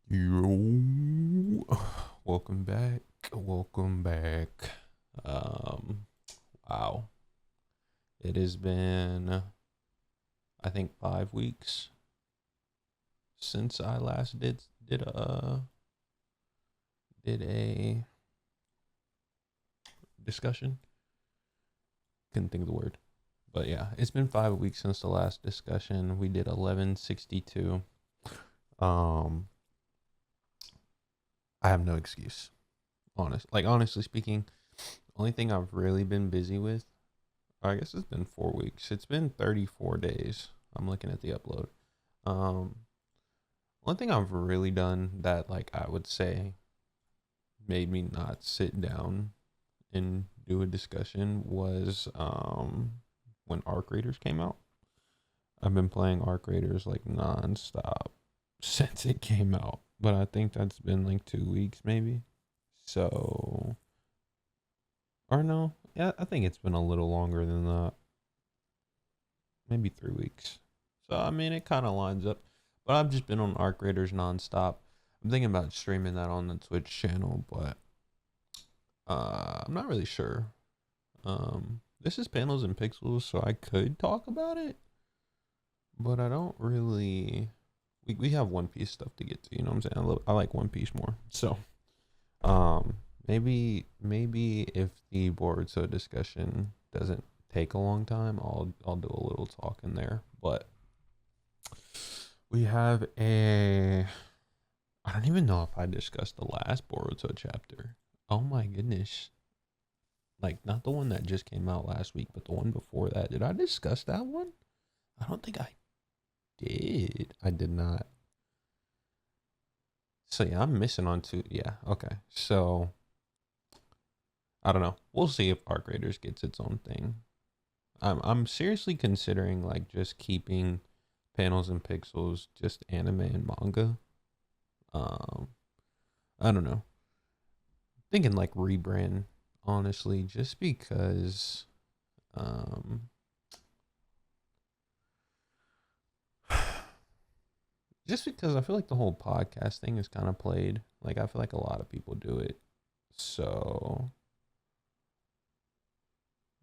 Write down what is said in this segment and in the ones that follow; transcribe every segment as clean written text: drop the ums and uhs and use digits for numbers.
Yo, welcome back. Welcome back. Wow. It has been, I think, 5 weeks since I last did a discussion. Couldn't think of the word, but yeah, it's been 5 weeks since the last discussion. We did 1162. Um, I have no excuse. Honestly speaking, only thing I've really been busy with, I guess it's been 4 weeks. It's been 34 days. I'm looking at the upload. Um, One thing I've really done that, like, I would say made me not sit down and do a discussion was when Arc Raiders came out. I've been playing Arc Raiders like nonstop since it came out, but I think that's been like 2 weeks maybe. So, or no, yeah, I think it's been a little longer than that, maybe 3 weeks. So I mean, it kind of lines up. But I've just been on Arc Raiders nonstop. I'm thinking about streaming that on the Twitch channel, but I'm not really sure. This is Panels and Pixels, so I could talk about it, but I don't really. We have One Piece stuff to get to. You know what I'm saying? I like One Piece more. So, maybe if the Boruto discussion doesn't take a long time, I'll do a little talk in there. But we have a. I don't even know if I discussed the last Boruto chapter. Oh my goodness. Like, not the one that just came out last week, but the one before that. Did I discuss that one? I don't think I did. I did not. So yeah, I'm missing on two. Yeah, okay. So I don't know. We'll see if Arc Raiders gets its own thing. I'm seriously considering like just keeping Panels and Pixels just anime and manga. Um, I don't know. Thinking like rebrand, honestly, just because um just because I feel like the whole podcast thing is kind of played. Like I feel like a lot of people do it. So,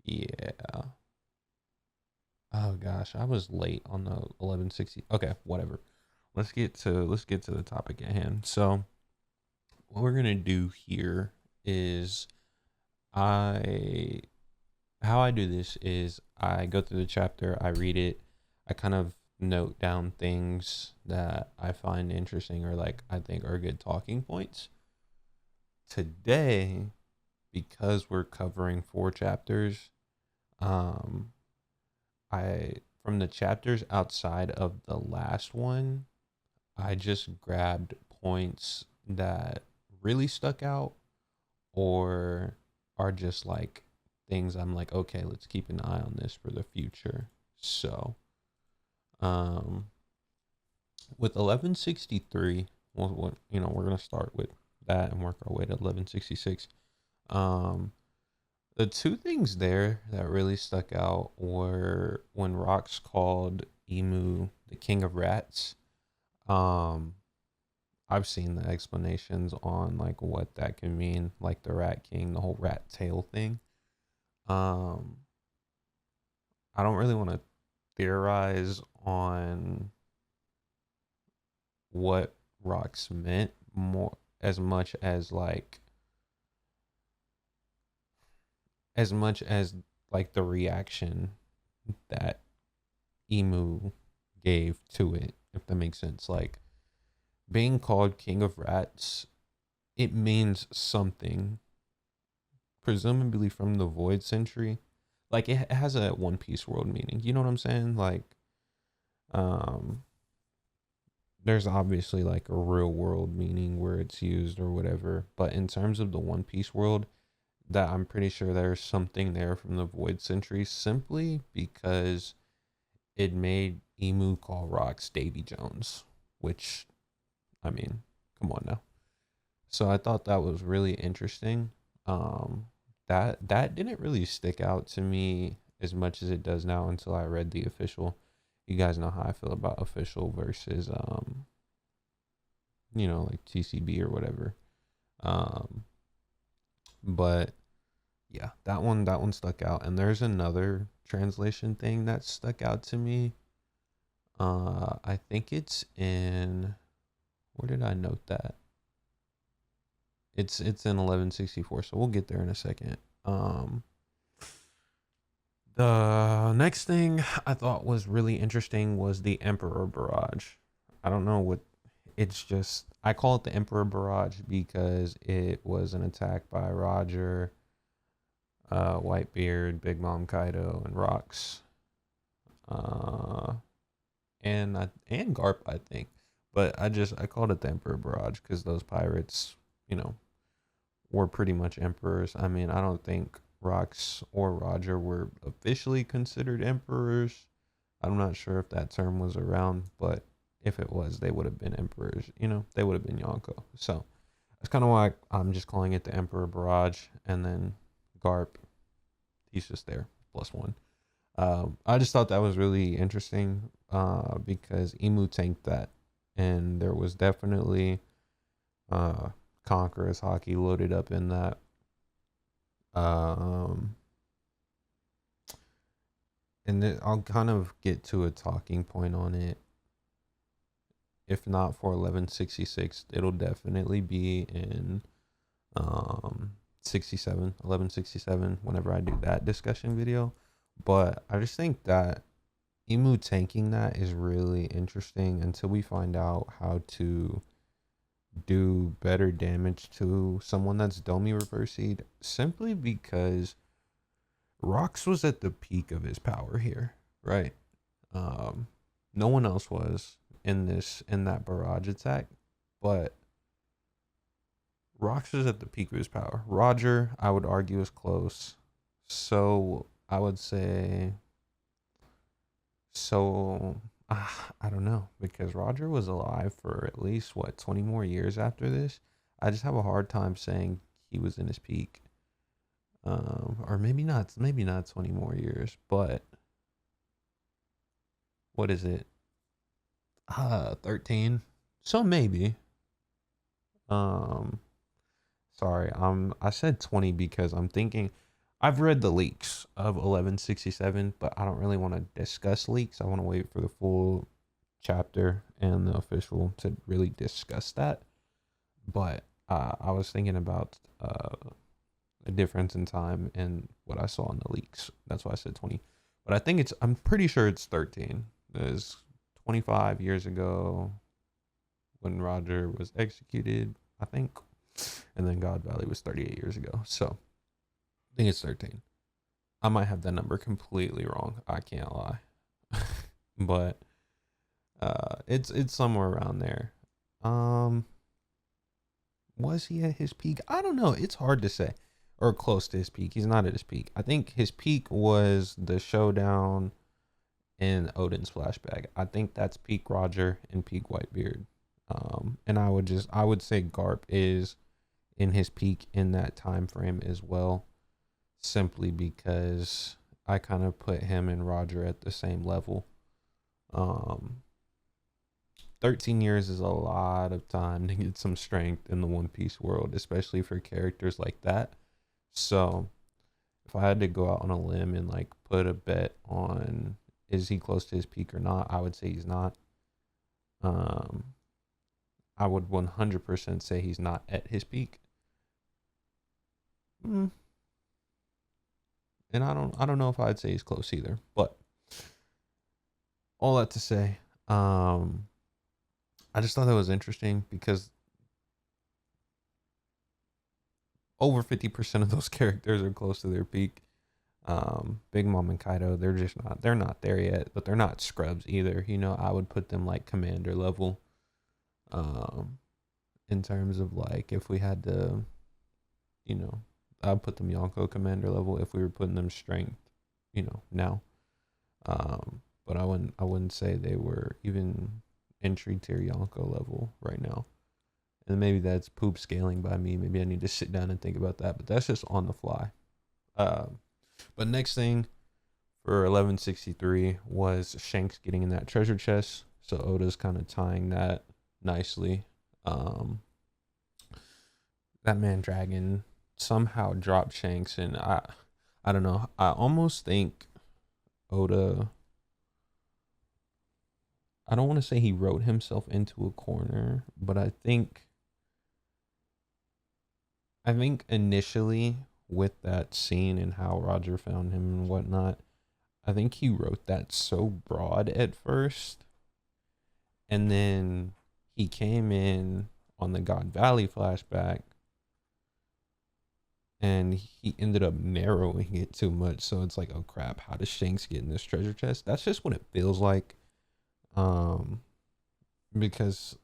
yeah. Oh gosh, I was late on the 1160. Okay, whatever. Let's get to the topic at hand. So, what we're going to do here is I how I do this is I go through the chapter, I read it, I kind of note down things that I find interesting or like I think are good talking points. Today, because we're covering 4 chapters, um, I from the chapters outside of the last one, I just grabbed points that really stuck out or are just like things I'm like, okay, let's keep an eye on this for the future. So, um, with 1163, we're gonna start with that and work our way to 1166. Um, the two things there that really stuck out were when Rocks called Emu the king of rats. Um, I've seen the explanations on like what that can mean, like the Rat King, the whole rat tail thing. Um, I don't really want to theorize on what rocks meant more as much as like the reaction that Emu gave to it, if that makes sense. Like being called King of Rats, it means something, presumably from the Void Century. Like it has a One Piece world meaning. You know what I'm saying? Like, um, there's obviously like a real world meaning where it's used or whatever, but in terms of the One Piece world, that I'm pretty sure there's something there from the Void Century simply because it made Emu call rocks Davy Jones, which I mean, come on now. So I thought that was really interesting. Um, that didn't really stick out to me as much as it does now until I read the official. You guys know how I feel about official versus like TCB or whatever. Um, but yeah, that one stuck out. And there's another translation thing that stuck out to me. I think it's in, where did I note that? It's in 1164, so we'll get there in a second. The next thing I thought was really interesting was the Emperor Barrage. I don't know what, it's just, I call it the Emperor Barrage because it was an attack by Roger, Whitebeard, Big Mom Kaido, and Rox, uh, and Garp, I think. But I called it the Emperor Barrage because those pirates, you know, were pretty much emperors. I mean, I don't think Rox or Roger were officially considered emperors. I'm not sure if that term was around, but if it was, they would have been emperors. They would have been Yonko. So that's kind of why I'm just calling it the Emperor Barrage. And then Garp, he's just there, +1. I just thought that was really interesting because Emu tanked that. And there was definitely Conqueror's hockey loaded up in that. And then I'll kind of get to a talking point on it. If not for 1166, it'll definitely be in 1167 whenever I do that discussion video. But I just think that Emu tanking that is really interesting until we find out how to do better damage to someone that's Domi reversied, simply because Rox was at the peak of his power here, right? No one else was in that barrage attack, but Rox is at the peak of his power. Roger, I would argue, is close. So I would say, I don't know, because Roger was alive for at least 20 more years after this. I just have a hard time saying he was in his peak. Or maybe not 20 more years, but what is it? 13. So maybe. Sorry, I said 20 because I'm thinking I've read the leaks of 1167, but I don't really want to discuss leaks. I want to wait for the full chapter and the official to really discuss that. But I was thinking about a difference in time and what I saw in the leaks. That's why I said 20. But I'm pretty sure it's 13. There's 25 years ago when Roger was executed, I think. And then God Valley was 38 years ago. So I think it's 13. I might have that number completely wrong. I can't lie. But it's somewhere around there. Was he at his peak? I don't know. It's hard to say. Or close to his peak. He's not at his peak. I think his peak was the showdown in Odin's flashback. I think that's peak Roger and peak Whitebeard. And I would say Garp is in his peak in that time frame as well, simply because I kind of put him and Roger at the same level. 13 years is a lot of time to get some strength in the One Piece world, especially for characters like that. So if I had to go out on a limb and put a bet on is he close to his peak or not, I would say he's not. I would 100% say he's not at his peak. And I don't know if I'd say he's close either. But all that to say, I just thought that was interesting because over 50% of those characters are close to their peak. Big Mom and Kaido, they're not there yet, but they're not scrubs either. I would put them commander level. In terms of if we had to, I'd put them Yonko commander level if we were putting them strength, now. But I wouldn't say they were even entry tier Yonko level right now. And maybe that's poop scaling by me. Maybe I need to sit down and think about that, but that's just on the fly. But next thing for 1163 was Shanks getting in that treasure chest. So Oda's kind of tying that nicely. Um, that man Dragon somehow dropped Shanks, and I don't know. I almost think Oda. I don't want to say he wrote himself into a corner, but I think initially with that scene and how Roger found him and whatnot, I think he wrote that so broad at first, and then he came in on the God Valley flashback, and he ended up narrowing it too much. So it's like, oh crap, how does Shanks get in this treasure chest? That's just what it feels like, um, because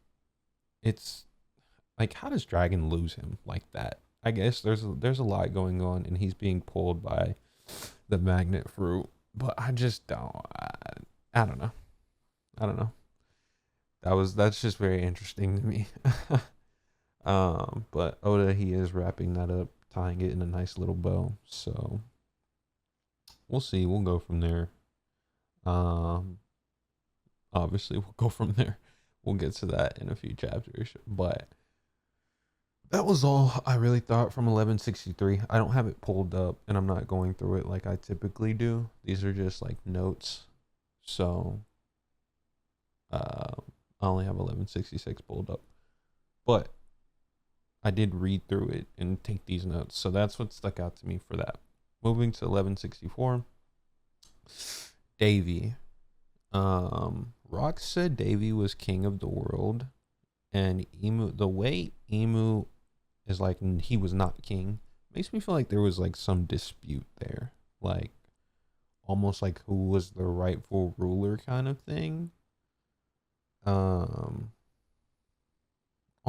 it's like, how does Dragon lose him like that? I guess there's a lot going on, and he's being pulled by the magnet fruit, but I just don't. I don't know. I don't know. That's just very interesting to me. But Oda, he is wrapping that up, tying it in a nice little bow. So we'll see. We'll go from there. Um, Obviously we'll go from there. We'll get to that in a few chapters, but that was all I really thought from 1163. I don't have it pulled up, and I'm not going through it like I typically do. These are just like notes. So I only have 1166 pulled up, but I did read through it and take these notes. So that's what stuck out to me for that. Moving to 1164. Davy. Rock said Davy was king of the world, and Emu, the way Emu is like, he was not king, makes me feel like there was like some dispute there, like almost like who was the rightful ruler kind of thing. On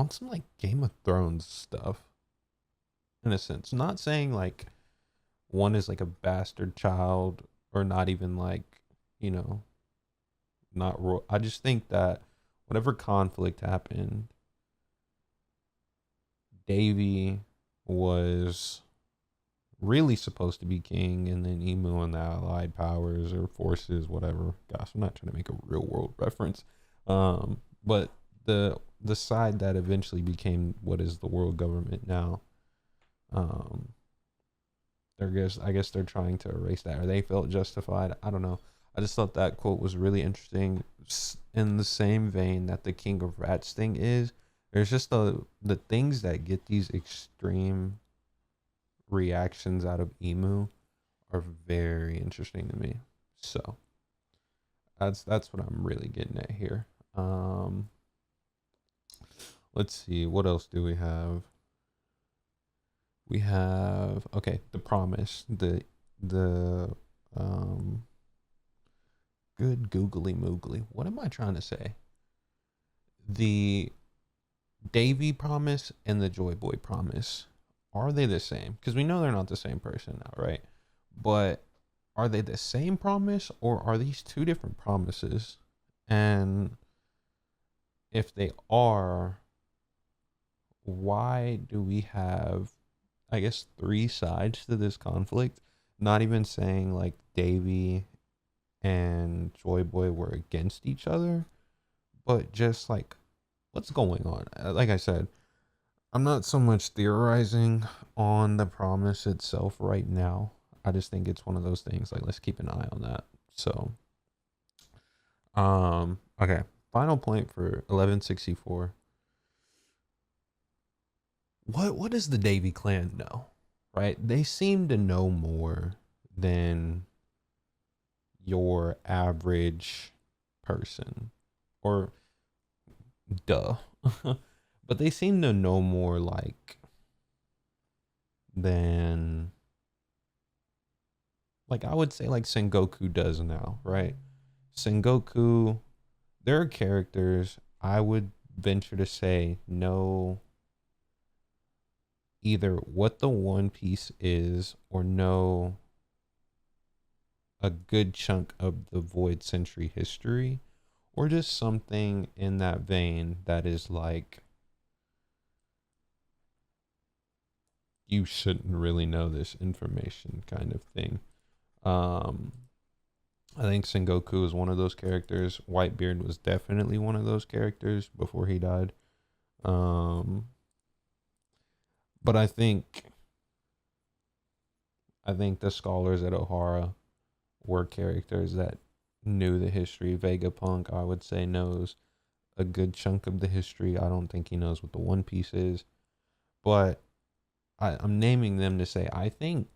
some like Game of Thrones stuff, in a sense. Not saying like one is like a bastard child, or not even like, you know, not royal. I just think that whatever conflict happened, Davy was really supposed to be king, and then Emu and the allied powers or forces, whatever. Gosh, I'm not trying to make a real world reference. But the side that eventually became what is the world government now, I guess they're trying to erase that, or they felt justified. I don't know. I just thought that quote was really interesting. In the same vein that the King of Rats thing is, there's just the things that get these extreme reactions out of Emu are very interesting to me. So that's what I'm really getting at here. Let's see, what else do we have? We have, okay, the promise, the good googly moogly. What am I trying to say? The Davy promise and the Joy Boy promise, are they the same? Because we know they're not the same person now, right? But are they the same promise, or are these two different promises? And if they are, why do we have, I guess, three sides to this conflict? Not even saying like Davy and Joy Boy were against each other, but just like, what's going on? Like I said, I'm not so much theorizing on the promise itself right now. I just think it's one of those things, like, let's keep an eye on that. So okay, final point for 1164. What does the Davy clan know? Right? They seem to know more than your average person, or duh. But they seem to know more, like, than, like, I would say like Sengoku does now, right? Sengoku, there are characters I would venture to say know either what the One Piece is, or know a good chunk of the Void Century history, or just something in that vein that is like, you shouldn't really know this information kind of thing. I think Sengoku is one of those characters. Whitebeard was definitely one of those characters before he died. Um, but I think the scholars at O'Hara were characters that knew the history. Vegapunk, I would say, knows a good chunk of the history. I don't think he knows what the One Piece is, but I'm naming them to say I think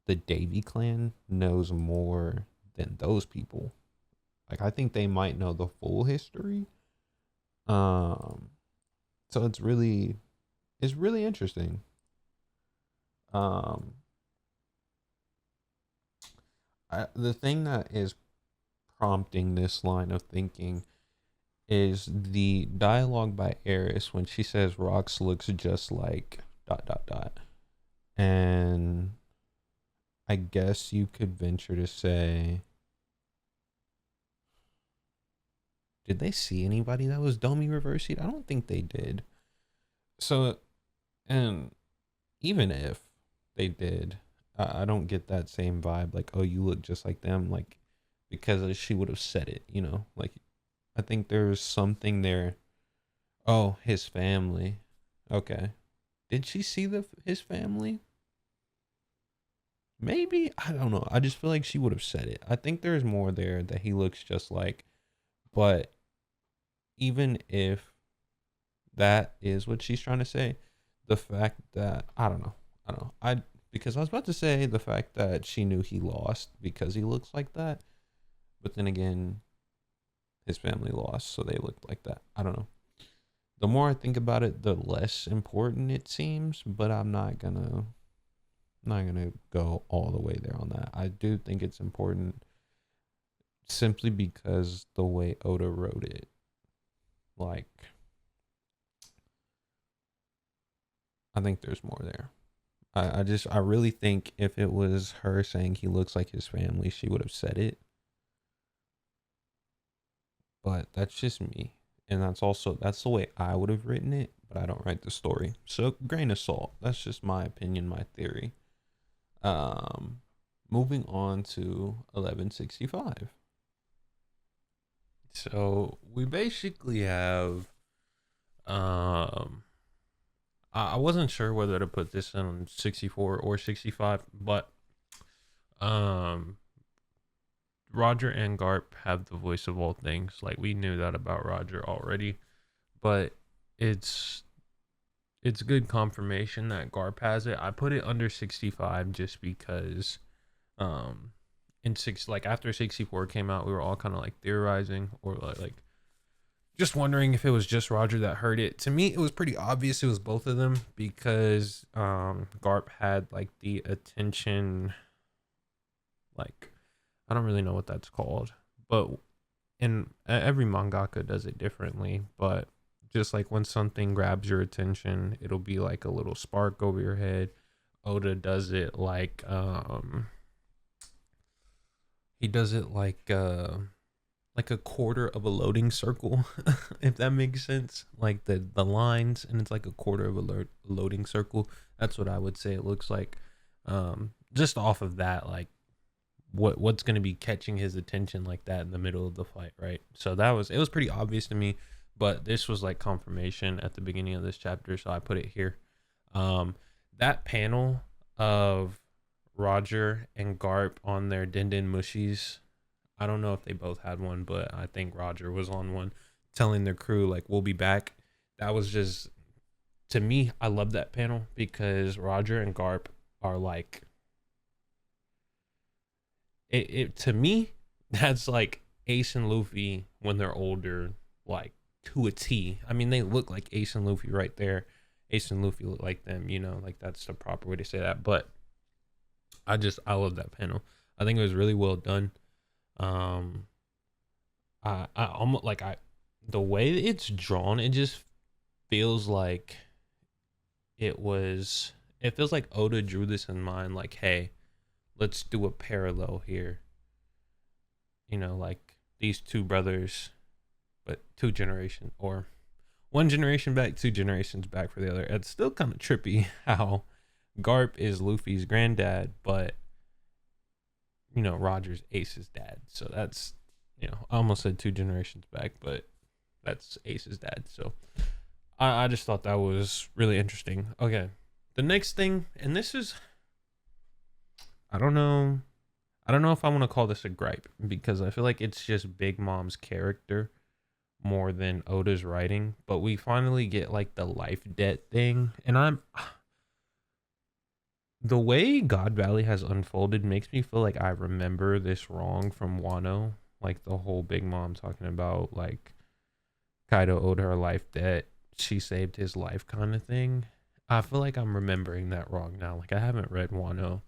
the Davy clan knows more than those people. Like I think they might know the full history. Um, so it's really interesting. Um, the thing that is prompting this line of thinking is the dialogue by Eris when she says Rox looks just like dot dot dot. And I guess you could venture to say, did they see anybody that was Domi reversied? I don't think they did. So, and even if they did, I don't get that same vibe. Like, oh, you look just like them. Like, because she would have said it, Like, I think there's something there. Oh, his family. Okay. Did she see his family? Maybe. I don't know. I just feel like she would have said it. I think there's more there that he looks just like. But even if that is what she's trying to say, the fact that I don't know. Because I was about to say the fact that she knew he lost because he looks like that, but then again, his family lost, so they looked like that. I don't know. The more I think about it, the less important it seems, but I'm not gonna go all the way there on that. I do think it's important simply because the way Oda wrote it. Like, I think there's more there. I really think if it was her saying he looks like his family, she would have said it. But that's just me. And that's the way I would have written it, but I don't write the story. So grain of salt. That's just my opinion, my theory. Um Moving on to 1165. So we basically have um I wasn't sure whether to put this in 64 or 65, but um Roger and Garp have the voice of all things. Like we knew that about Roger already, but it's it's good confirmation that Garp has it. I put it under 65 just because um in after 64 came out, we were all kind of like theorizing or like just wondering if it was just Roger that heard it. To me, it was pretty obvious it was both of them because Garp had like the attention, like I don't really know what that's called, but in every mangaka does it differently, but just like when something grabs your attention, it'll be like a little spark over your head. Oda does it like he does it like a quarter of a loading circle, if that makes sense. Like the lines, and it's like a quarter of a loading circle. That's what I would say it looks like. Just off of that, like what's going to be catching his attention like that in the middle of the fight, right? So it was pretty obvious to me, but this was like confirmation at the beginning of this chapter, so I put it here. That panel of Roger and Garp on their Din Din Mushies, I don't know if they both had one, but I think Roger was on one, telling their crew like we'll be back. That was just, to me, I love that panel because Roger and Garp are like it to me, that's like Ace and Luffy when they're older, like to a T. I mean, they look like Ace and Luffy right there. Ace and Luffy look like them, like that's the proper way to say that. But I love that panel. I think it was really well done. Um, I almost like the way it's drawn, it just feels like it feels like Oda drew this in mind, like, hey, let's do a parallel here. Like these two brothers, but two generations or one generation back, 2 generations back for the other. It's still kind of trippy how Garp is Luffy's granddad, but Roger's Ace's dad. So that's I almost said 2 generations back, but that's Ace's dad. So I just thought that was really interesting. Okay. The next thing, and this is, I don't know. I don't know if I want to call this a gripe because I feel like it's just Big Mom's character more than Oda's writing. But we finally get like the life debt thing. And the way God Valley has unfolded makes me feel like I remember this wrong from Wano. Like the whole Big Mom talking about like Kaido owed her a life debt. She saved his life kind of thing. I feel like I'm remembering that wrong now. Like I haven't read Wano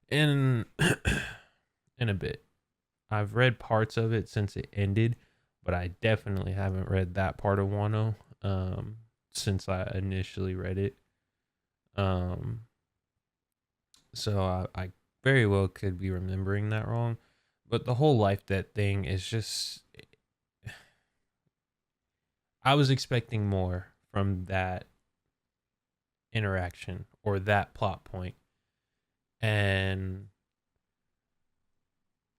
in in a bit. I've read parts of it since it ended, but I definitely haven't read that part of Wano since I initially read it. Um so I very well could be remembering that wrong. But the whole life debt thing is just I was expecting more from that interaction or that plot point. And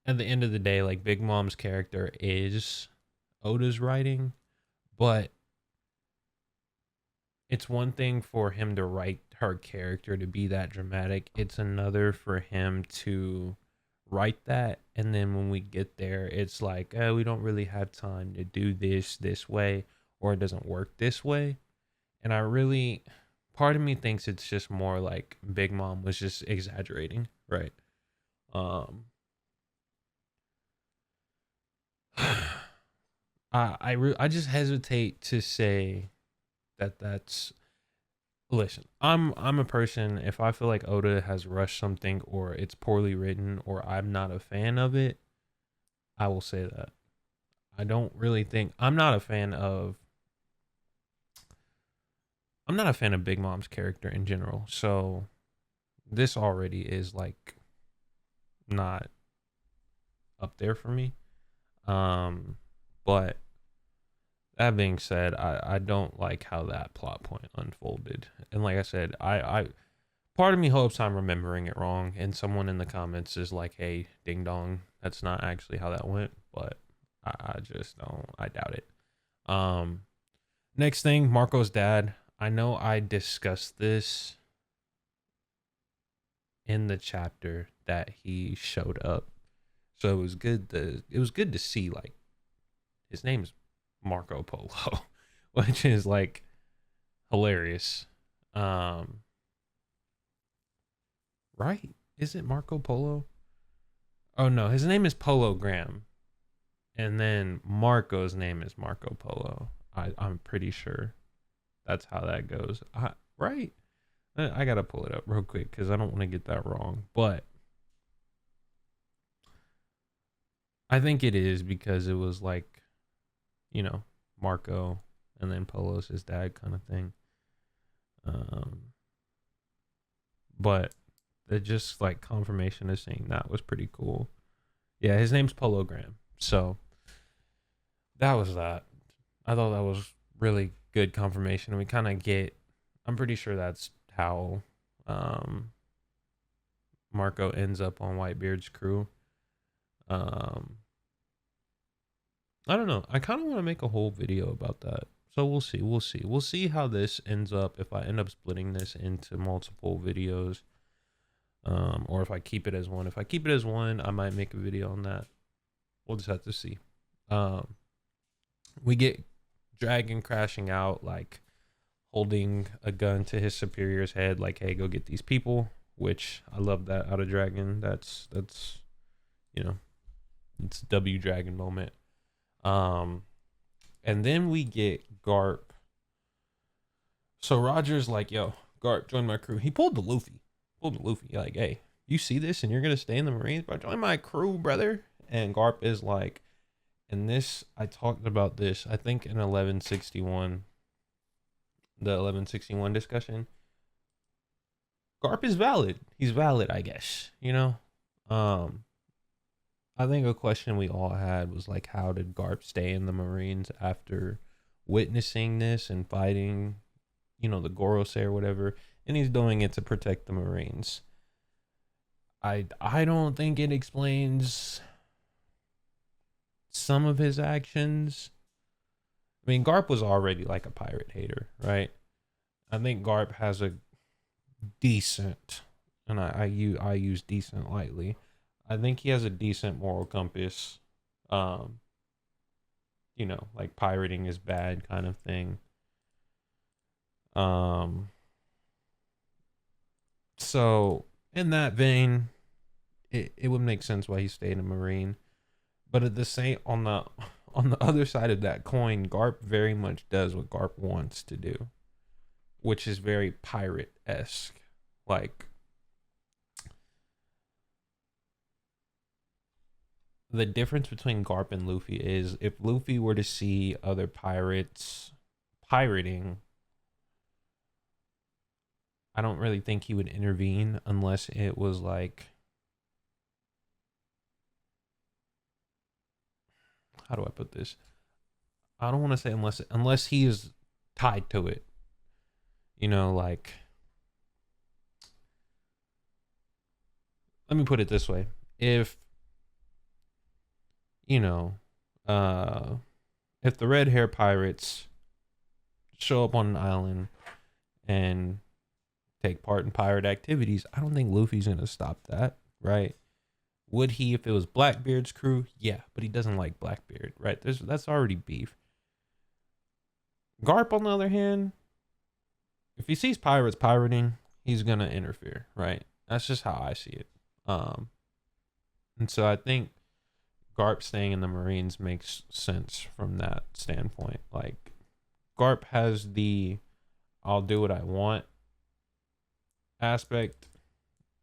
at the end of the day, like Big Mom's character is Oda's writing, but it's one thing for him to write her character to be that dramatic. It's another for him to write that, and then when we get there, it's like, oh, we don't really have time to do this way, or it doesn't work this way. And I really, part of me thinks it's just more like Big Mom was just exaggerating, right? Um, I just hesitate to say that that's listen. I'm a person, if I feel like Oda has rushed something or it's poorly written or I'm not a fan of it, I will say that. I don't really think I'm not a fan of Big Mom's character in general. So this already is like not up there for me. But that being said, I don't like how that plot point unfolded. And like I said, I part of me hopes I'm remembering it wrong and someone in the comments is like, hey, ding dong, that's not actually how that went, but I just don't, I doubt it. Um Next thing, Marco's dad. I know I discussed this in the chapter that he showed up. So it was good to see like his name's Marco Polo, which is like hilarious. Um, right? Is it Marco Polo? Oh no, his name is Polo Graham, and then Marco's name is Marco Polo. I'm pretty sure that's how that goes. Right? I gotta pull it up real quick because I don't want to get that wrong. But I think it is because it was like, you know, Marco and then Polo's his dad kind of thing. Um, but the just like confirmation of seeing that was pretty cool. Yeah, his name's Polo Graham. So that was that. I thought that was really good confirmation. We kind of get, I'm pretty sure that's how Marco ends up on Whitebeard's crew. Um, I don't know. I kind of want to make a whole video about that. So we'll see. We'll see. We'll see how this ends up. If I end up splitting this into multiple videos, or if I keep it as one. If I keep it as one, I might make a video on that. We'll just have to see. We get Dragon crashing out, like holding a gun to his superior's head, like, "Hey, go get these people." Which I love that out of Dragon. That's you know, it's W Dragon moment. And then we get Garp. So Roger's like, "Yo, Garp, join my crew." He pulled the Luffy. Like, "Hey, you see this and you're gonna stay in the Marines, but join my crew, brother." And Garp is like, and this, I talked about this, I think in 1161, the 1161 discussion. Garp is valid. He's valid, I guess, you know? I think a question we all had was like, how did Garp stay in the Marines after witnessing this and fighting, you know, the Gorosei or whatever, and he's doing it to protect the Marines. I don't think it explains some of his actions. I mean, Garp was already like a pirate hater, right? I think Garp has a decent, and I use decent lightly. I think he has a decent moral compass. Um, like pirating is bad kind of thing. Um, so in that vein, it would make sense why he stayed a Marine. But at the same on the other side of that coin, Garp very much does what Garp wants to do, which is very pirate-esque. Like the difference between Garp and Luffy is if Luffy were to see other pirates pirating, I don't really think he would intervene unless it was like, how do I put this? I don't want to say unless he is tied to it. Like, let me put it this way. If you know, uh if the red hair pirates show up on an island and take part in pirate activities, I don't think Luffy's gonna stop that, right? Would he if it was Blackbeard's crew? Yeah, but he doesn't like Blackbeard, right? That's already beef. Garp, on the other hand, if he sees pirates pirating, he's gonna interfere, right? That's just how I see it. And so I think Garp staying in the Marines makes sense from that standpoint. Like, Garp has the I'll do what I want aspect,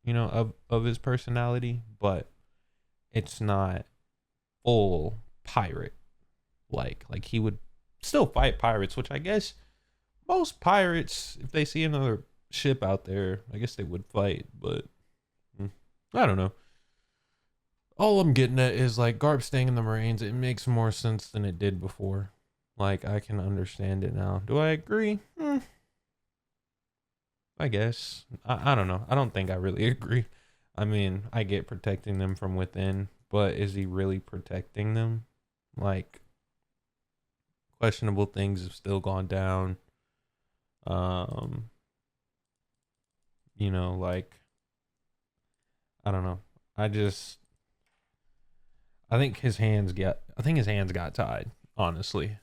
of his personality, but it's not full pirate. Like he would still fight pirates, which I guess most pirates, if they see another ship out there, I guess they would fight, but I don't know. All I'm getting at is like Garp staying in the Marines, it makes more sense than it did before. Like, I can understand it now. Do I agree? I guess. I don't know. I don't think I really agree. I mean, I get protecting them from within, but is he really protecting them? Like, questionable things have still gone down. Like, I don't know. I think his hands got tied, honestly.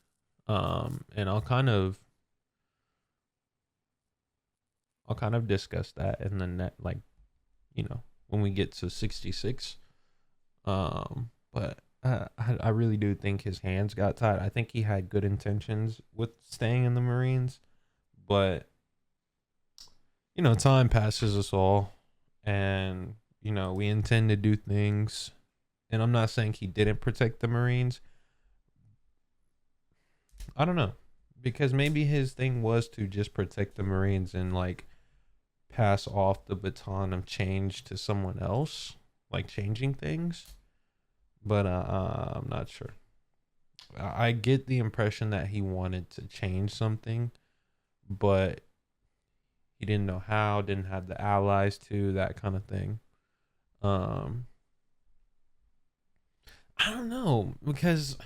And I'll kind of discuss that in the net, like, when we get to 66. But I really do think his hands got tied. I think he had good intentions with staying in the Marines, but time passes us all, and we intend to do things. And I'm not saying he didn't protect the Marines. I don't know, because maybe his thing was to just protect the Marines and like pass off the baton of change to someone else, like changing things. But I'm not sure. I get the impression that he wanted to change something, but he didn't know how, didn't have the allies to, that kind of thing. I don't know, because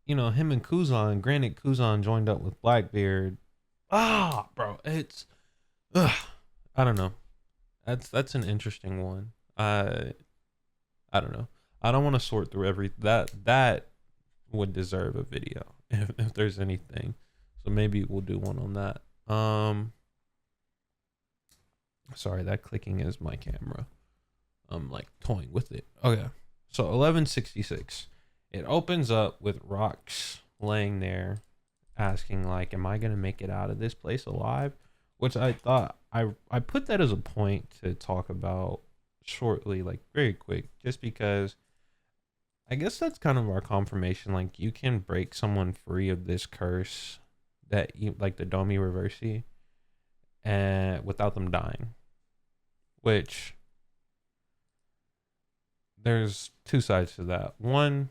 him and Kuzan, granted Kuzan joined up with Blackbeard. Bro, it's I don't know. That's an interesting one. I don't know. I don't want to sort through that would deserve a video if there's anything. So maybe we'll do one on that. Sorry, that clicking is my camera. I'm like toying with it. Okay. So 1166. It opens up with Rocks laying there asking like, am I going to make it out of this place alive? Which I thought I put that as a point to talk about shortly, like very quick, just because I guess that's kind of our confirmation. Like, you can break someone free of this curse that you like, the Domi Reversi, and without them dying. Which there's two sides to that. One,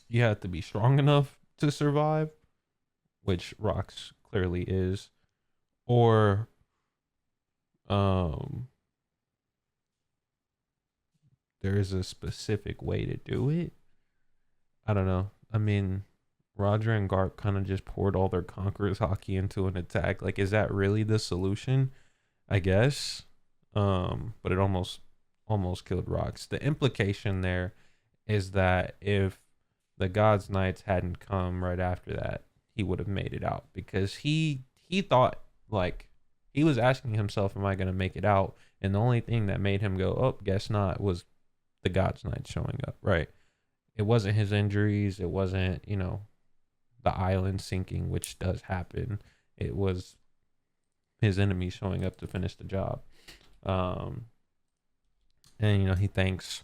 you have to be strong enough to survive, which Rocks clearly is, or there is a specific way to do it. I don't know. I mean, Roger and Garp kind of just poured all their Conquerors hockey into an attack. Like, is that really the solution? I guess. But it almost killed Rocks. The implication there is that if the God's Knights hadn't come right after that, he would have made it out because he thought like he was asking himself, "Am I gonna make it out?" And the only thing that made him go, "Oh, guess not," was the God's Knights showing up. Right? It wasn't his injuries. It wasn't the island sinking, which does happen. It was his enemies showing up to finish the job. Um, and he thanks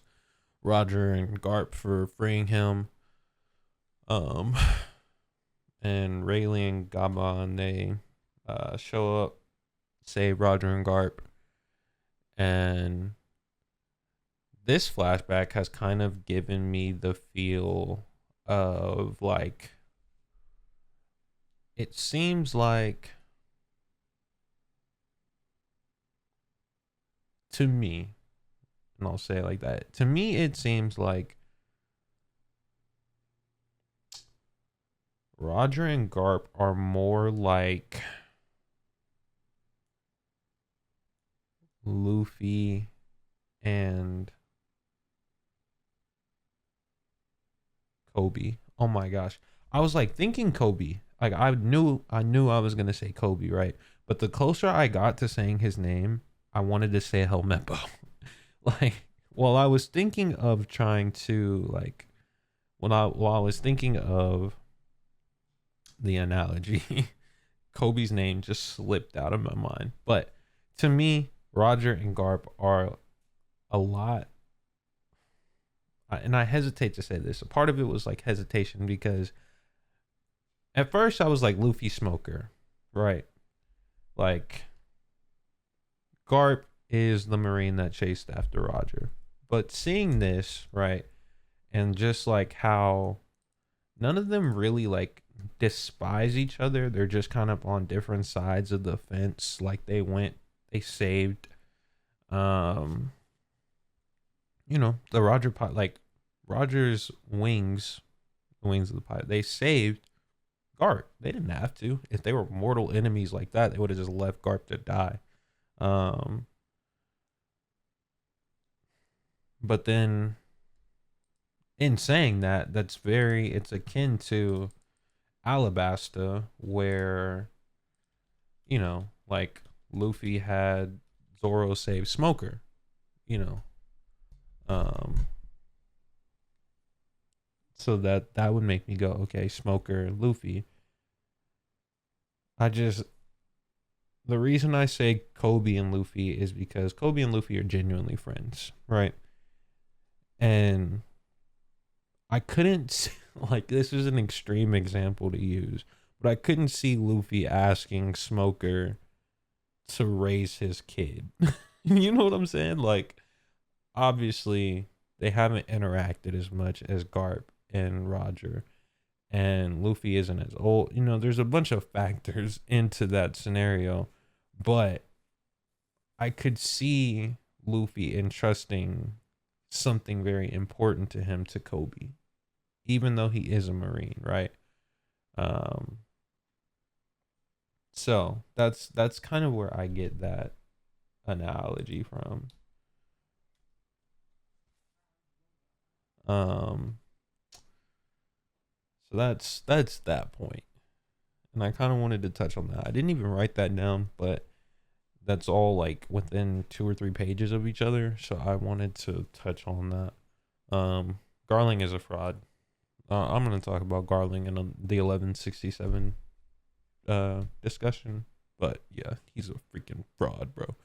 Roger and Garp for freeing him. Um, and Rayleigh and Gabon, they show up, save Roger and Garp, and this flashback has kind of given me the feel of like it seems like to me, and I'll say it like that, to me it seems like Roger and Garp are more like Luffy and Kobe. Oh my gosh. I was like thinking Kobe. Like I knew I was gonna say Kobe, right? But the closer I got to saying his name, I wanted to say Helmeppo. Like while I was thinking of trying to like while I was thinking of the analogy, Kobe's name just slipped out of my mind. But to me, Roger and Garp are a lot, and I hesitate to say this. A part of it was like hesitation because at first I was like Luffy Smoker, right? Like Garp is the Marine that chased after Roger. But seeing this, right, and just like how none of them really like despise each other. They're just kind of on different sides of the fence. Like they saved, um, the Roger pot, like Roger's wings, the wings of the pilot. They saved Garp. They didn't have to. If they were mortal enemies like that, they would have just left Garp to die. Um, but then in saying that, it's akin to Alabasta, where like Luffy had Zoro save Smoker, you know, um, so that would make me go, okay, Smoker, Luffy. I just The reason I say Kobe and Luffy is because Kobe and Luffy are genuinely friends, right? And I couldn't like this is an extreme example to use, but I couldn't see Luffy asking Smoker to raise his kid. You know what I'm saying? Like obviously they haven't interacted as much as Garp and Roger, and Luffy isn't as old. There's a bunch of factors into that scenario, but I could see Luffy entrusting something very important to him to Kobe, even though he is a Marine, right? Um, so that's kind of where I get that analogy from. Um, so that's that point, and I kind of wanted to touch on that. I didn't even write that down, but that's all like within 2 or 3 pages of each other. So I wanted to touch on that. Garling is a fraud. I'm gonna talk about Garling in the 1167 discussion, but yeah, he's a freaking fraud, bro.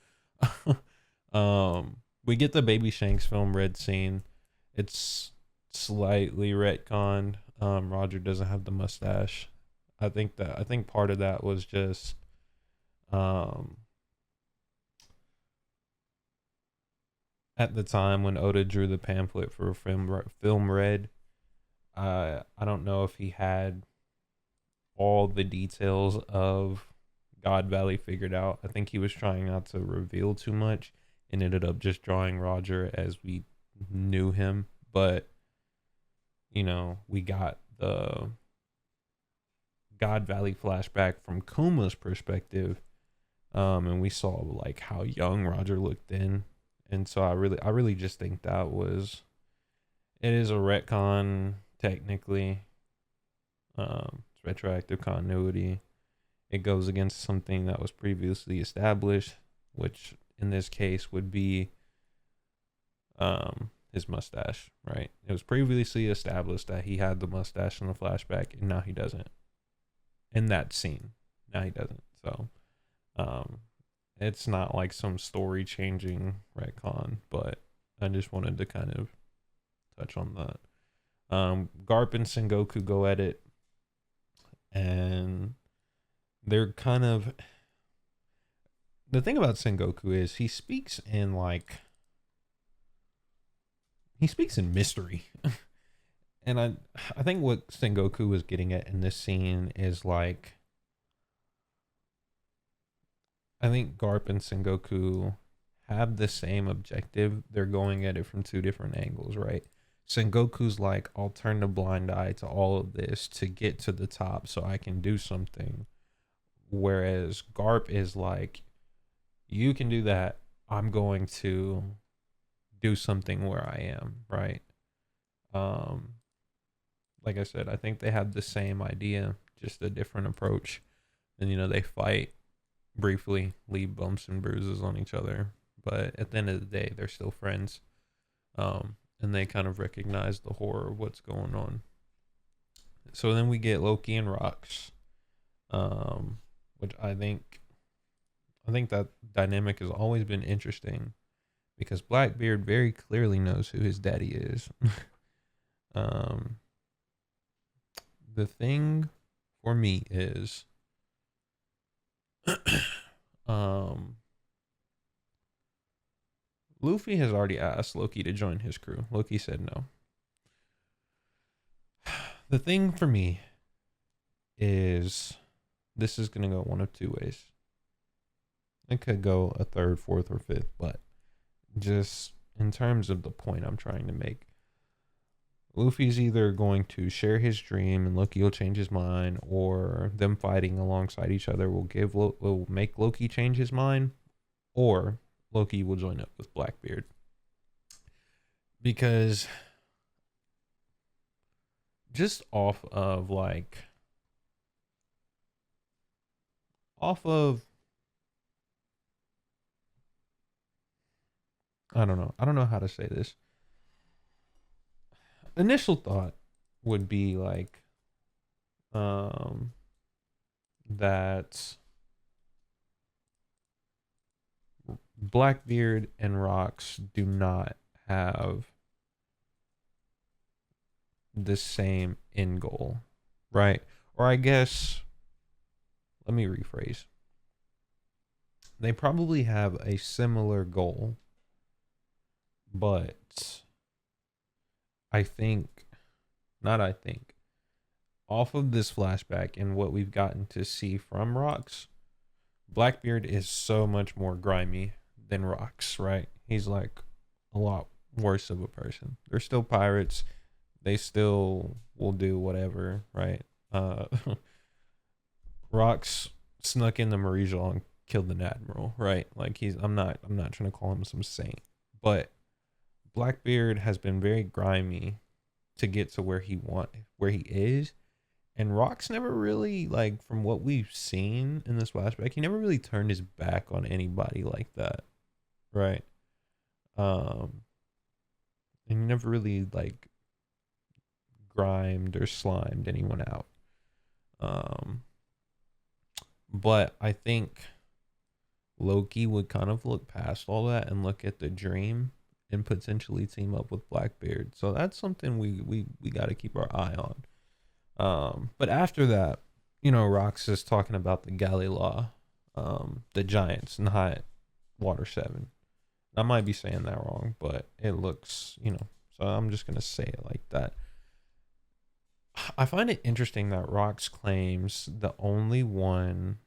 We get the Baby Shanks film Red scene. It's slightly retconned. Roger doesn't have the mustache. I think part of that was just at the time when Oda drew the pamphlet for film Red. I don't know if he had all the details of God Valley figured out. I think he was trying not to reveal too much and ended up just drawing Roger as we knew him. But we got the God Valley flashback from Kuma's perspective, and we saw like how young Roger looked then, and so I really just think that was, it is a retcon technically. It's retroactive continuity. It goes against something that was previously established, which in this case would be his mustache, right? It was previously established that he had the mustache in the flashback, and now he doesn't. In that scene, now he doesn't. So, it's not like some story changing retcon, but I just wanted to kind of touch on that. Garp and Sengoku go at it, and they're kind of, the thing about Sengoku is he speaks in mystery. And I think what Sengoku was getting at in this scene is like, I think Garp and Sengoku have the same objective. They're going at it from two different angles, right? Sengoku's like, I'll turn a blind eye to all of this to get to the top so I can do something. Whereas Garp is like, you can do that. I'm going to do something where I am, right? Like I said, I think they have the same idea, just a different approach. And, they fight briefly, leave bumps and bruises on each other. But at the end of the day, they're still friends. And they kind of recognize the horror of what's going on. So then we get Loki and Rox, which I think that dynamic has always been interesting because Blackbeard very clearly knows who his daddy is. The thing for me is, Luffy has already asked Loki to join his crew. Loki said no. The thing for me is, this is going to go one of two ways. It could go a third, fourth, or fifth, but just in terms of the point I'm trying to make, Luffy's either going to share his dream and Loki will change his mind, or them fighting alongside each other will make Loki change his mind, or Loki will join up with Blackbeard. Because just off of I don't know how to say this. Initial thought would be like, that Blackbeard and Rox do not have the same end goal, right? Or I guess, let me rephrase. They probably have a similar goal, but off of this flashback and what we've gotten to see from Rox, Blackbeard is so much more grimy than Rox, right? He's like a lot worse of a person. They're still pirates. They still will do whatever, right? Rox snuck in the Marija and killed an admiral, right? Like I'm not trying to call him some saint, but Blackbeard has been very grimy to get to where he is. And Rox never really, like, from what we've seen in this flashback, he never really turned his back on anybody like that, right? And he never really, like, grimed or slimed anyone out. But I think Loki would kind of look past all that and look at the dream and potentially team up with Blackbeard. So that's something we got to keep our eye on. But after that, Rox is talking about the Galley Law, the giants, not Water 7. I might be saying that wrong, but it looks, so I'm just going to say it like that. I find it interesting that Rox claims the only one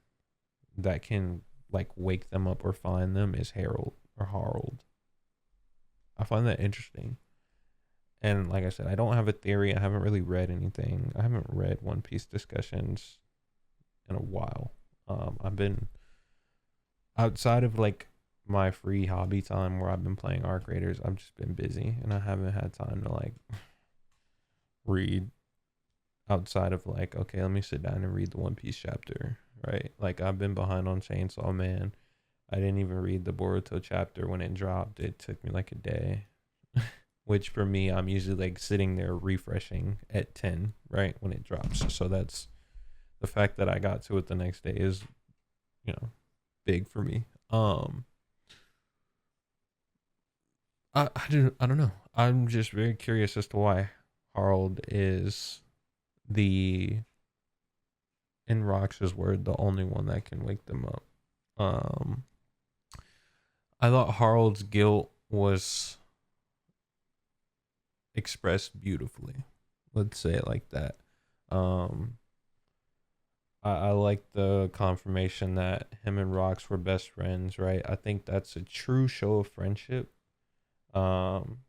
that can, like, wake them up or find them is Harold. I find that interesting. And like I said, I don't have a theory. I haven't really read anything. I haven't read One Piece discussions in a while. I've been outside of like my free hobby time where I've been playing Arc Raiders. I've just been busy and I haven't had time to like read outside of like, okay, let me sit down and read the One Piece chapter, right? Like I've been behind on Chainsaw Man. I didn't even read the Boruto chapter when it dropped. It took me like a day, which for me, I'm usually like sitting there refreshing at 10, right? When it drops. So that's the fact that I got to it the next day is, you know, big for me. I don't know. I'm just very curious as to why Harold is the, in Rox's word, the only one that can wake them up. Um, I thought Harold's guilt was expressed beautifully. Let's say it like that. Um, I like the confirmation that him and Rox were best friends, right? I think that's a true show of friendship. Um,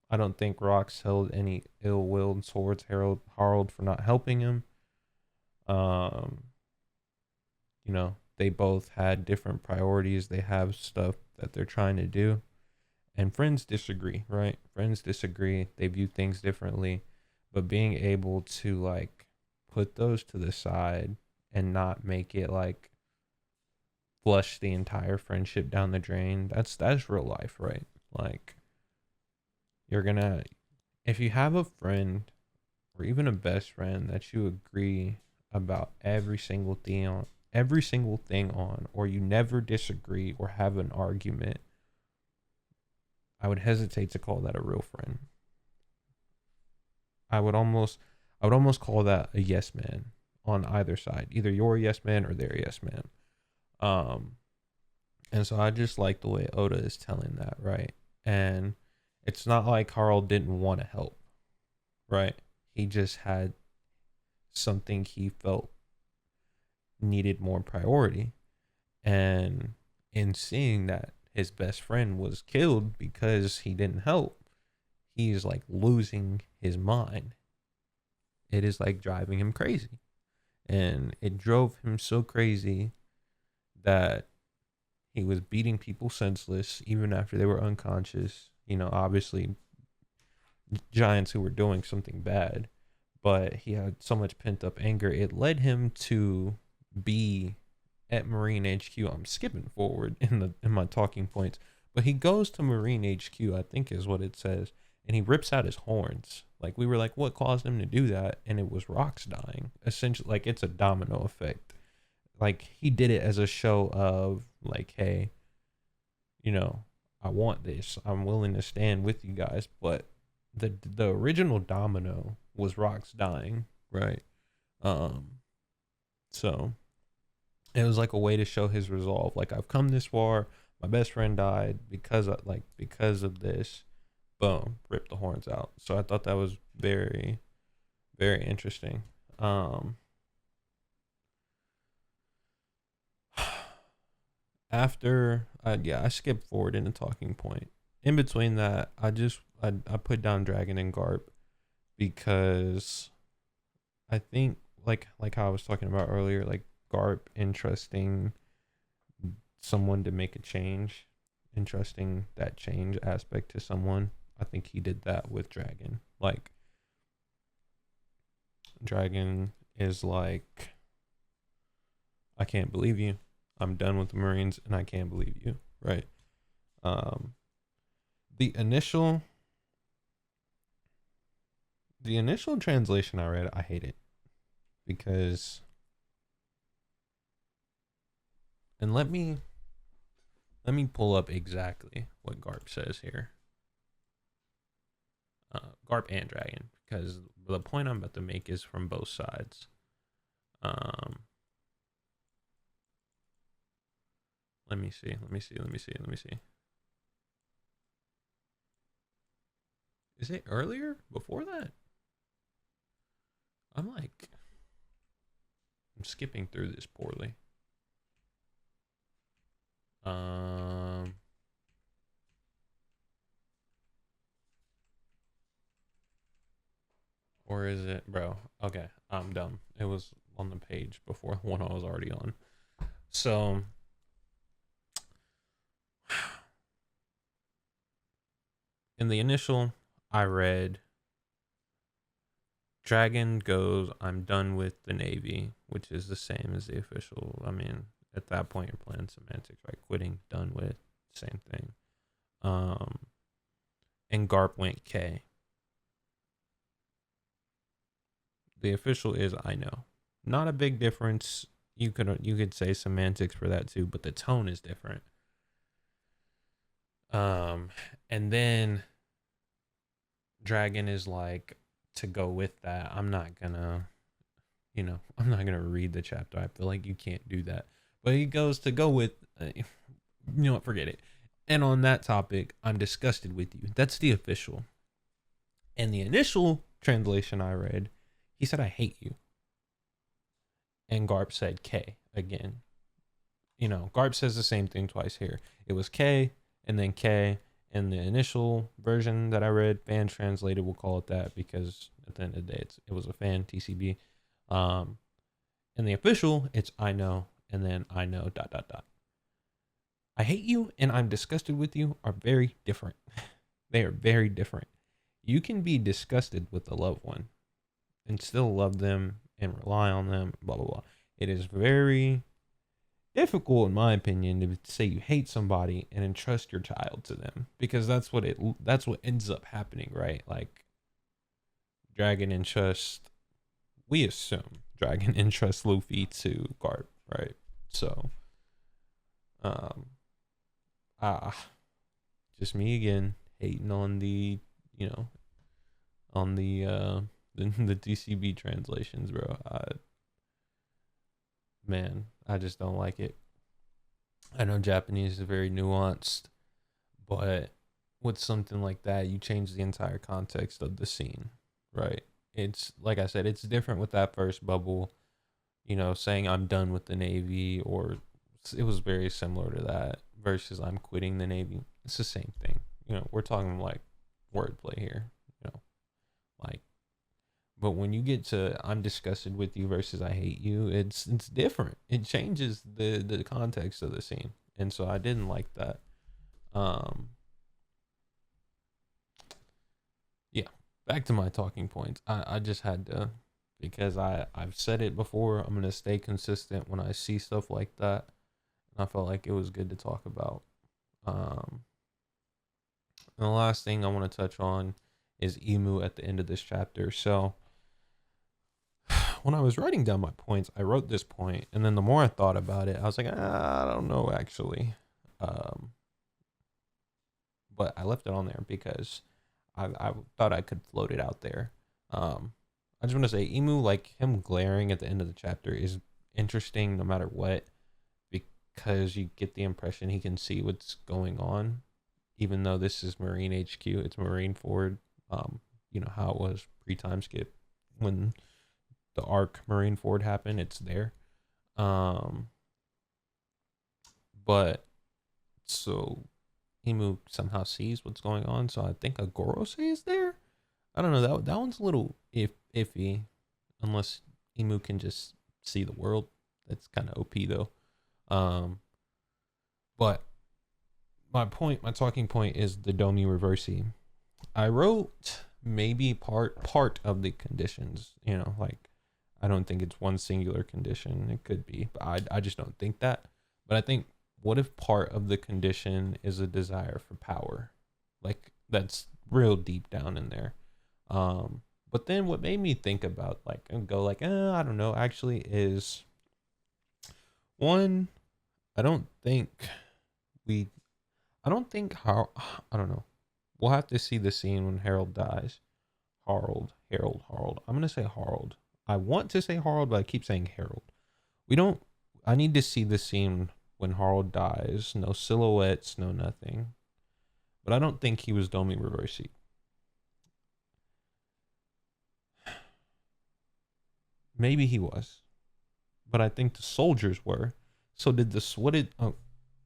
I don't think Rox held any ill will towards Harold for not helping him. Um, you know, they both had different priorities. They have stuff that they're trying to do. And friends disagree, right? Friends disagree. They view things differently. But being able to like put those to the side and not make it like flush the entire friendship down the drain, that's real life, right? Like you're gonna, if you have a friend or even a best friend that you agree about every single thing on, or you never disagree or have an argument, I would hesitate to call that a real friend. I would almost call that a yes man on either side. Either you're a yes man or they're a yes man. Um and so I just like the way Oda is telling that, right? And it's not like Carl didn't want to help, right? He just had something he felt needed more priority. And in seeing that his best friend was killed because he didn't help, he's like losing his mind. It is like driving him crazy. And it drove him so crazy that he was beating people senseless even after they were unconscious. You know, obviously giants who were doing something bad, but he had so much pent up anger. It led him to be at Marine HQ. I'm skipping forward in my talking points, but he goes to Marine HQ, I think is what it says, and he rips out his horns. Like we were like, what caused him to do that? And it was Rox dying. Essentially, like it's a domino effect. Like he did it as a show of like, hey, you know, I want this. I'm willing to stand with you guys. But the original domino was Rox dying, right? Um, so it was like a way to show his resolve. Like I've come this far. My best friend died because of this. Boom, rip the horns out. So I thought that was very, very interesting. Um, after I skipped forward in the talking point. In between that, I put down Dragon and Garp because I think like how I was talking about earlier, like Garp entrusting someone to make a change, entrusting that change aspect to someone. I think he did that with Dragon. Like Dragon is like, I can't believe you. I'm done with the Marines and I can't believe you, right? Um the initial translation I read, I hate it because, and let me pull up exactly what Garp says here. Garp and Dragon, because the point I'm about to make is from both sides. Let me see. Is it earlier? Before that? I'm skipping through this poorly. Um on the page before the one I was already on. So in the initial, I read Dragon goes, I'm done with the Navy, which is the same as the official. I mean, at that point, you're playing semantics, right? Quitting, done with, same thing. And Garp went K. The official is I know. Not a big difference. You could say semantics for that too, but the tone is different. And then Dragon is like, to go with that, I'm not gonna read the chapter. I feel like you can't do that. But he goes to go with, you know what, forget it. And on that topic, I'm disgusted with you. That's the official. And the initial translation I read, he said, I hate you. And Garp said K again. You know, Garp says the same thing twice here. It was K and then K. And the initial version that I read, fan translated, we'll call it that, because at the end of the day, it was a fan, TCB. And the official, it's I know, and then I know, ... I hate you and I'm disgusted with you are very different. They are very different. You can be disgusted with a loved one and still love them and rely on them, blah, blah, blah. It is very difficult, in my opinion, to say you hate somebody and entrust your child to them, because that's what ends up happening, right? Like, Dragon entrusts, we assume Dragon entrusts Luffy to Garp, right? So, just me again hating on the, on the TCB translations, bro. Man, I just don't like it. I know Japanese is very nuanced, but with something like that, you change the entire context of the scene, right? It's like I said, it's different with that first bubble, saying I'm done with the Navy, or it was very similar to that, versus I'm quitting the Navy. It's the same thing. We're talking like wordplay here, like, but when you get to I'm disgusted with you versus I hate you, it's different. It changes the context of the scene. And so I didn't like that. Yeah, back to my talking points. I just had to, because I've said it before, I'm going to stay consistent when I see stuff like that. And I felt like it was good to talk about. And the last thing I want to touch on is Emu at the end of this chapter. So when I was writing down my points, I wrote this point, and then the more I thought about it, I was like, I don't know, actually. But I left it on there because I thought I could float it out there. I just want to say, Emu, like him glaring at the end of the chapter, is interesting no matter what, because you get the impression he can see what's going on, even though this is Marine HQ, it's Marine Forward. How it was pre-time skip when the arc Marine Ford happened, it's there. But so Emu somehow sees what's going on, so I think a Gorosei is there. I don't know, that one's a little iffy, unless Emu can just see the world. That's kind of OP though. But my talking point is the Domi Reversi. I wrote maybe part of the conditions, like, I don't think it's one singular condition. It could be, but I just don't think that. But I think, what if part of the condition is a desire for power? Like, that's real deep down in there. But then what made me think about, like, and go like, I don't know, actually, is one, I don't think how, I don't know. We'll have to see the scene when Harold dies. Harold. I'm going to say Harold. I want to say Harold, but I keep saying Harold. I need to see the scene when Harold dies. No silhouettes, no nothing. But I don't think he was Domi Reversi. Maybe he was. But I think the soldiers were. So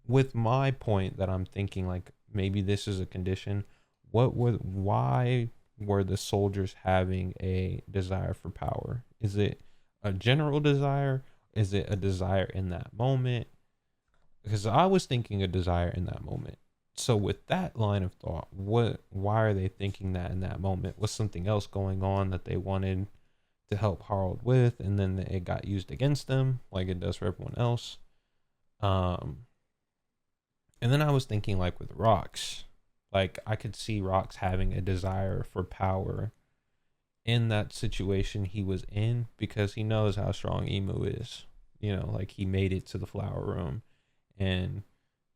with my point that I'm thinking, like, maybe this is a condition, why were the soldiers having a desire for power? Is it a general desire? Is it a desire in that moment? Because I was thinking a desire in that moment. So with that line of thought, why are they thinking that in that moment? Was something else going on that they wanted to help Harold with, and then it got used against them like it does for everyone else? Um, and then I was thinking, like, with Rocks, like I could see Rocks having a desire for power in that situation he was in, because he knows how strong Emu is. You know, like, he made it to the flower room, and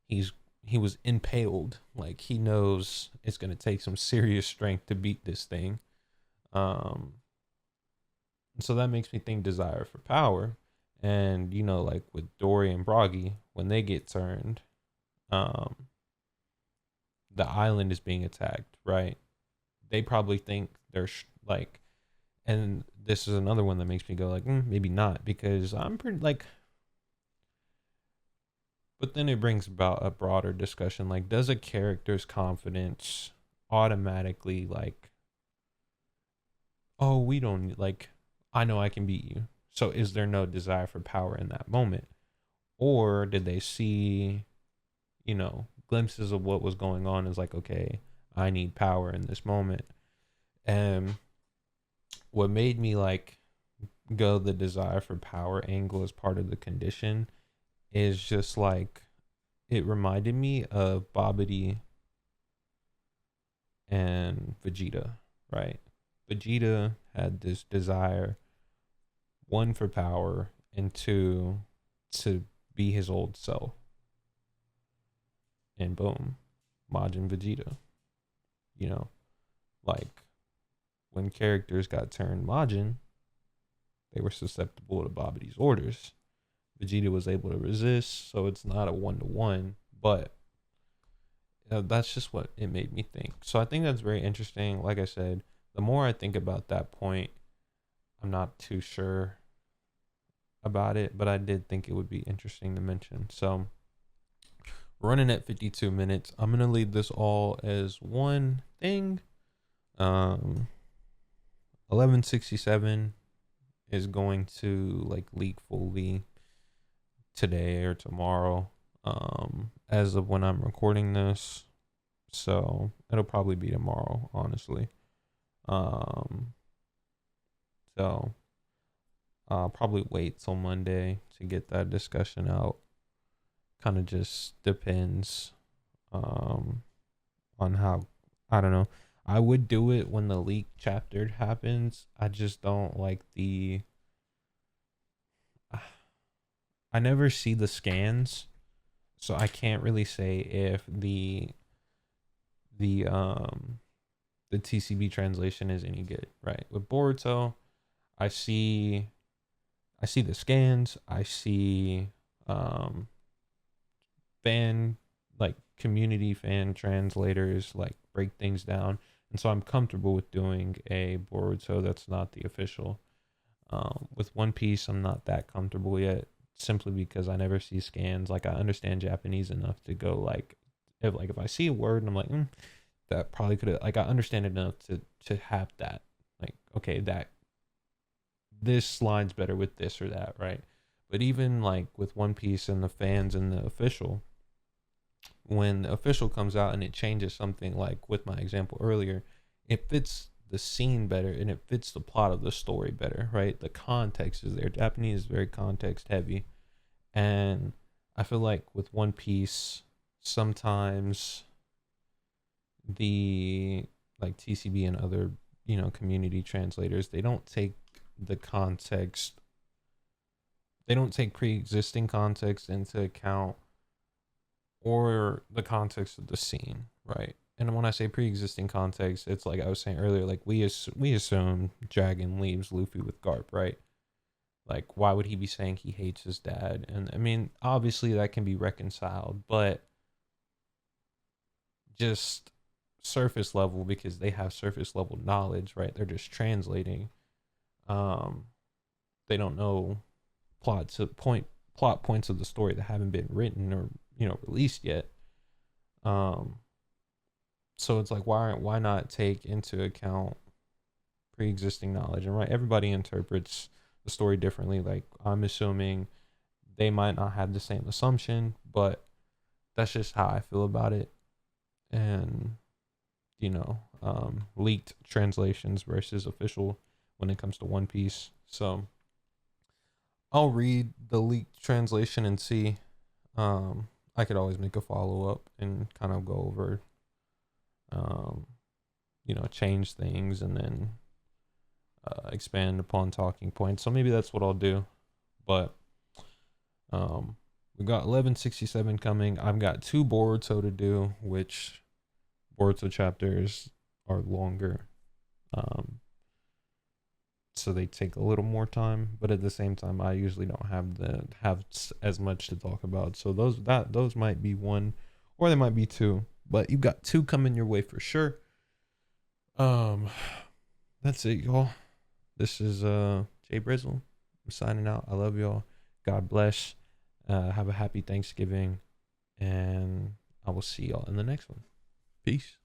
he was impaled. Like, he knows it's going to take some serious strength to beat this thing. Um, so that makes me think desire for power. And, you know, like with Dory and Broggy, when they get turned, um, the island is being attacked, right? They probably think they're like, and this is another one that makes me go like, maybe not, because I'm pretty like, but then it brings about a broader discussion. Like, does a character's confidence automatically, like, oh, we don't, like, I know I can beat you. So is there no desire for power in that moment? Or did they see, you know, glimpses of what was going on as like, okay, I need power in this moment? And what made me like go the desire for power angle as part of the condition is just like, it reminded me of Babidi and Vegeta, right? Vegeta had this desire, one, for power, and two, to be his old self. And boom, Majin Vegeta. You know, like, when characters got turned Majin, they were susceptible to Babidi's orders. Vegeta was able to resist, so it's not a 1-to-1, but that's just what it made me think. So I think that's very interesting. Like I said, the more I think about that point, I'm not too sure about it, but I did think it would be interesting to mention. So running at 52 minutes, I'm gonna leave this all as one thing. 1167 is going to like leak fully today or tomorrow, as of when I'm recording this. So it'll probably be tomorrow, honestly. So I'll probably wait till Monday to get that discussion out. Kind of just depends on how, I don't know. I would do it when the leak chapter happens. I just don't like I never see the scans, so I can't really say if the TCB translation is any good, right? With Boruto, I see the scans, I see fan, like, community fan translators like break things down, and so I'm comfortable with doing a Boruto that's not the official. With One Piece, I'm not that comfortable yet, simply because I never see scans. Like, I understand Japanese enough to go like, if I see a word and I'm like, that probably could have, like, I understand enough to have that, like, okay, that this line's better with this or that, right? But even like with One Piece and the fans and the official, when the official comes out and it changes something, like with my example earlier, it fits the scene better and it fits the plot of the story better, right? The context is there. Japanese is very context heavy. And I feel like with One Piece, sometimes the, like, TCB and other, you know, community translators, they don't take the context, they don't take pre-existing context into account, or the context of the scene, right? And when I say pre-existing context, it's like I was saying earlier, like, we assume Dragon leaves Luffy with Garp, right? Like, why would he be saying he hates his dad? And I mean, obviously that can be reconciled, but just surface level, because they have surface level knowledge, right? They're just translating. They don't know plot points of the story that haven't been written or, you know, released yet. So it's like, why not take into account pre-existing knowledge? And right, everybody interprets the story differently. Like, I'm assuming they might not have the same assumption, but that's just how I feel about it. And, you know, leaked translations versus official when it comes to One Piece. So I'll read the leaked translation and see. I could always make a follow up and kind of go over, you know, change things and then expand upon talking points. So maybe that's what I'll do. But we got 1167 coming. I've got 2 Boruto to do, which Boruto chapters are longer. So they take a little more time, but at the same time, I usually don't have as much to talk about. So those might be 1, or they might be 2. But you got 2 coming your way for sure. That's it, y'all. This is Jay Brizzle. I'm signing out. I love y'all. God bless. Have a happy Thanksgiving, and I will see y'all in the next one. Peace.